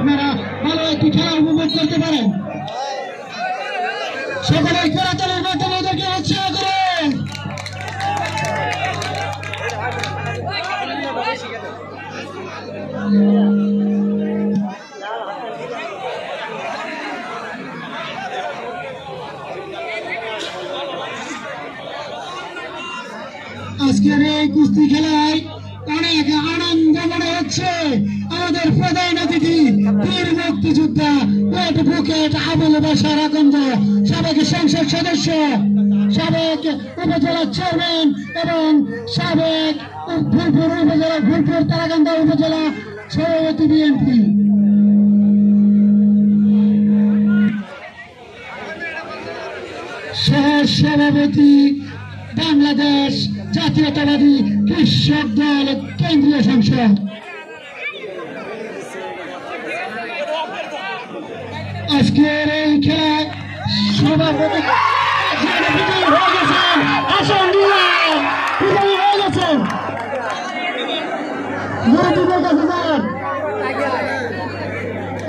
আপনারা ভালো একটি খেলা উপভোগ করতে পারেন। সকলের খেলাধুলার মাধ্যমে এদেরকে উৎসাহ করেন। আজকের এই কুস্তি খেলায় অনেক আনন্দ মনে হচ্ছে। আমাদের প্রধান অতিথি বীর মুক্তিযোদ্ধা অ্যাডভোকেট আবুল বাশার আকন্দ, সাবেক সংসদ সদস্য, সাবেক উপজেলা চেয়ারম্যান এবং সাবেক ফুলপুর উপজেলা ফুলপুর তারাকান্দা উপজেলা সভাপতি বিএনপি। সহ সভাপতি বাংলাদেশ জাতীয়তাবাদী কৃষক দল কেন্দ্রীয় সংসদ। আজকের এই খেলায় সভাপতি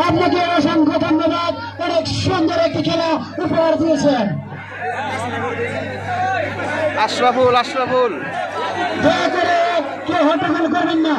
আপনাকে অসংখ্য ধন্যবাদ। অনেক সুন্দর একটি খেলা উপহার দিয়েছেন। আশরাফুল দয়া করে কেউ হট্টগোল করবেন না।